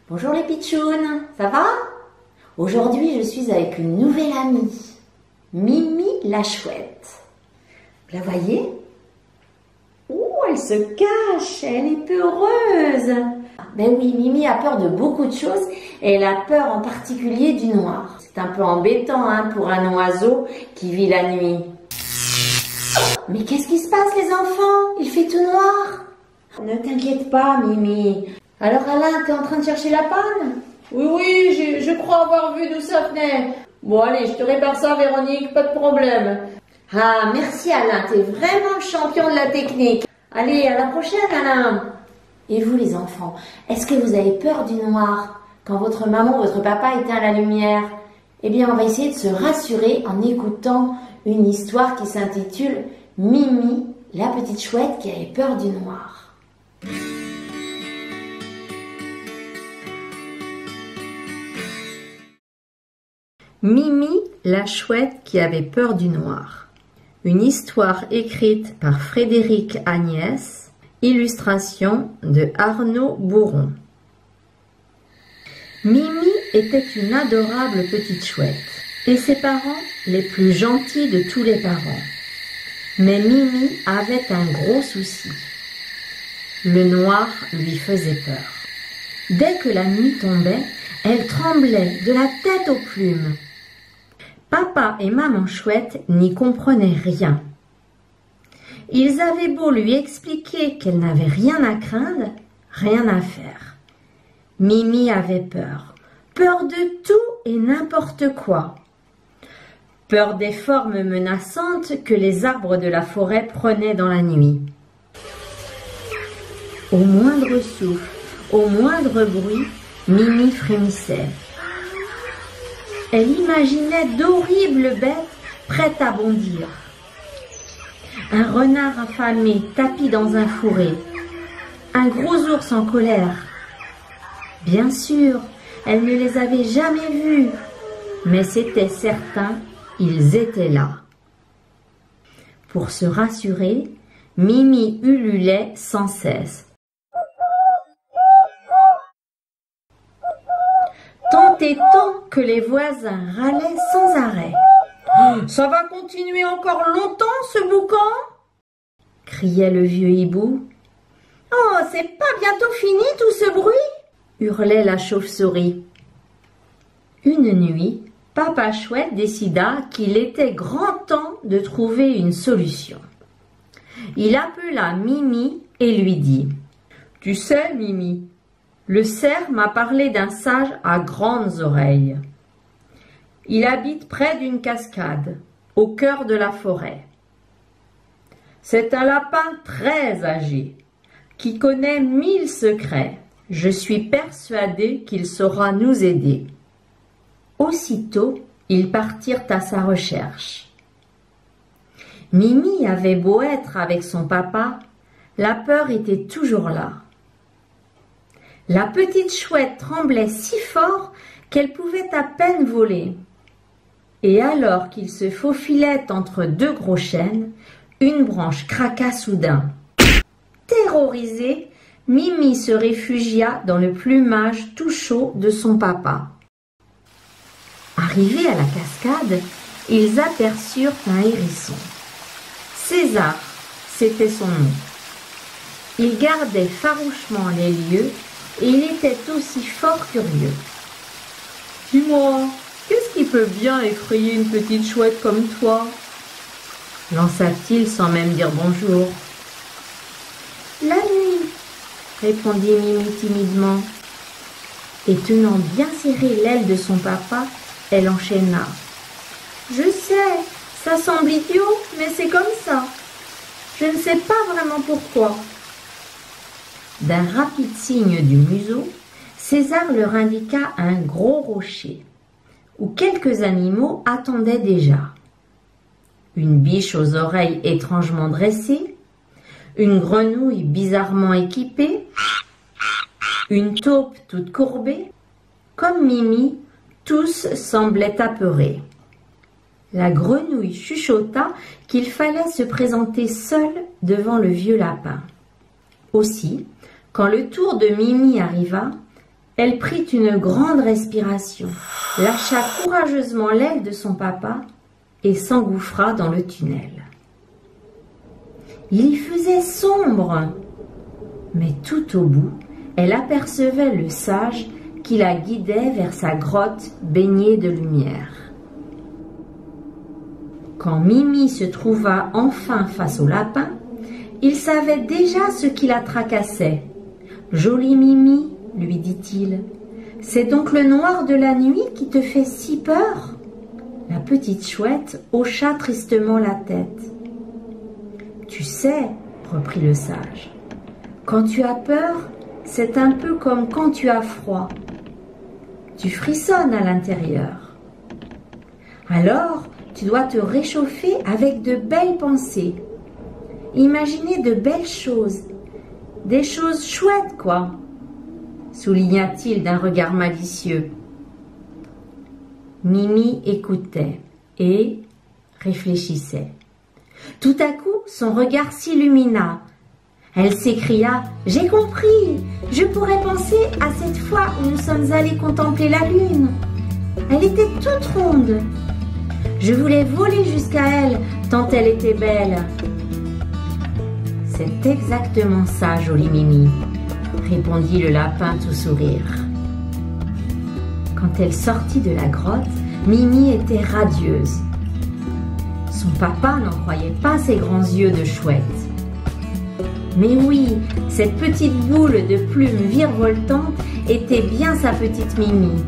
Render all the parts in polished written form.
Bonjour les pitchounes, ça va? Aujourd'hui, je suis avec une nouvelle amie, Mimi la chouette. Vous la voyez? Oh, elle se cache, elle est peureuse. Ben oui, Mimi a peur de beaucoup de choses et elle a peur en particulier du noir. C'est un peu embêtant pour un oiseau qui vit la nuit. Mais qu'est-ce qui se passe les enfants? Il fait tout noir. Ne t'inquiète pas Mimi. Alors Alain, t'es en train de chercher la panne? Oui, je crois avoir vu d'où ça venait. Bon allez, je te répare ça Véronique, pas de problème. Ah, merci Alain, t'es vraiment le champion de la technique. Allez, à la prochaine Alain. Et vous les enfants, est-ce que vous avez peur du noir quand votre maman ou votre papa éteint la lumière? Eh bien, on va essayer de se rassurer en écoutant une histoire qui s'intitule Mimi, la petite chouette qui avait peur du noir. Mimi, la chouette qui avait peur du noir. Une histoire écrite par Frédéric Agnès, illustration de Arnaud Bourron. Mimi était une adorable petite chouette et ses parents les plus gentils de tous les parents. Mais Mimi avait un gros souci. Le noir lui faisait peur. Dès que la nuit tombait, elle tremblait de la tête aux plumes. Papa et maman chouette n'y comprenaient rien. Ils avaient beau lui expliquer qu'elle n'avait rien à craindre, rien à faire. Mimi avait peur. Peur de tout et n'importe quoi. Peur des formes menaçantes que les arbres de la forêt prenaient dans la nuit. Au moindre souffle, au moindre bruit, Mimi frémissait. Elle imaginait d'horribles bêtes prêtes à bondir. Un renard affamé tapi dans un fourré. Un gros ours en colère. Bien sûr, elle ne les avait jamais vus, mais c'était certain, ils étaient là. Pour se rassurer, Mimi ululait sans cesse. Tant et tant que les voisins râlaient sans arrêt. « Ça va continuer encore longtemps ce boucan ?» criait le vieux hibou. « Oh, c'est pas bientôt fini tout ce bruit ?» hurlait la chauve-souris. Une nuit, Papa Chouette décida qu'il était grand temps de trouver une solution. Il appela Mimi et lui dit « Tu sais, Mimi, le cerf m'a parlé d'un sage à grandes oreilles. Il habite près d'une cascade, au cœur de la forêt. C'est un lapin très âgé, qui connaît 1000 secrets. Je suis persuadée qu'il saura nous aider. » Aussitôt, ils partirent à sa recherche. Mimi avait beau être avec son papa, la peur était toujours là. La petite chouette tremblait si fort qu'elle pouvait à peine voler. Et alors qu'il se faufilait entre deux gros chênes, une branche craqua soudain. Terrorisée, Mimi se réfugia dans le plumage tout chaud de son papa. Arrivés à la cascade, ils aperçurent un hérisson. César, c'était son nom. Il gardait farouchement les lieux et il était aussi fort curieux. « Dis-moi, qu'est-ce qui peut bien effrayer une petite chouette comme toi ?» lança-t-il sans même dire bonjour. « La nuit !» répondit Mimi timidement. Et tenant bien serré l'aile de son papa, elle enchaîna. « Je sais, ça semble idiot, mais c'est comme ça. Je ne sais pas vraiment pourquoi. » D'un rapide signe du museau, César leur indiqua un gros rocher, où quelques animaux attendaient déjà. Une biche aux oreilles étrangement dressées, une grenouille bizarrement équipée, une taupe toute courbée. Comme Mimi, tous semblaient apeurés. La grenouille chuchota qu'il fallait se présenter seul devant le vieux lapin. Aussi, quand le tour de Mimi arriva, Elle prit une grande respiration, lâcha courageusement l'aile de son papa et s'engouffra dans le tunnel. Il y faisait sombre, mais tout au bout, elle apercevait le sage qui la guidait vers sa grotte baignée de lumière. Quand Mimi se trouva enfin face au lapin, il savait déjà ce qui la tracassait. « Jolie Mimi, lui dit-il, c'est donc le noir de la nuit qui te fait si peur ?» La petite chouette hocha tristement la tête. « Tu sais, reprit le sage, quand tu as peur, c'est un peu comme quand tu as froid. Tu frissonnes à l'intérieur. Alors, tu dois te réchauffer avec de belles pensées. Imaginer de belles choses, des choses chouettes, quoi, souligna-t-il d'un regard malicieux. Mimi écoutait et réfléchissait. Tout à coup, son regard s'illumina. Elle s'écria « J'ai compris! Je pourrais penser à cette fois où nous sommes allés contempler la lune. Elle était toute ronde. Je voulais voler jusqu'à elle, tant elle était belle. » « C'est exactement ça, jolie Mimi, » répondit le lapin tout sourire. Quand elle sortit de la grotte, Mimi était radieuse. Son papa n'en croyait pas ses grands yeux de chouette. Mais oui, cette petite boule de plumes virevoltantes était bien sa petite Mimi.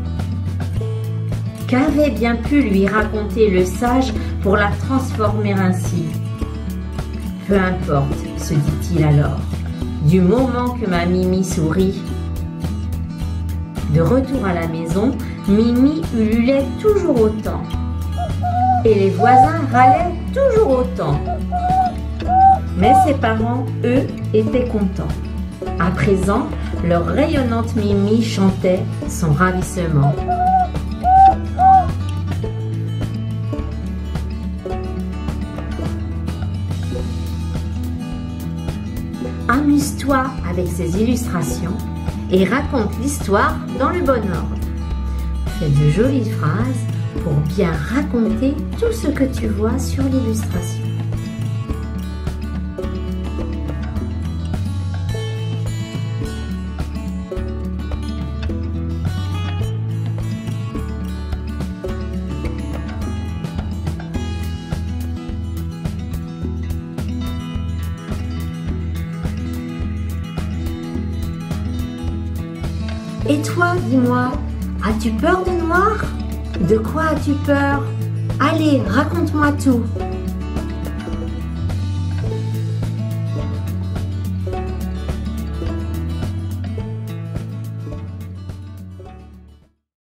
Qu'avait bien pu lui raconter le sage pour la transformer ainsi? Peu importe, se dit-il alors, du moment que ma Mimi sourit. De retour à la maison, Mimi ululait toujours autant. Et les voisins râlaient toujours autant. Mais ses parents, eux, étaient contents. À présent, leur rayonnante Mimi chantait son ravissement. Amuse-toi avec ces illustrations et raconte l'histoire dans le bon ordre. Fais de jolies phrases pour bien raconter tout ce que tu vois sur l'illustration. Et toi, dis-moi, as-tu peur du noir? De quoi as-tu peur? Allez, raconte-moi tout.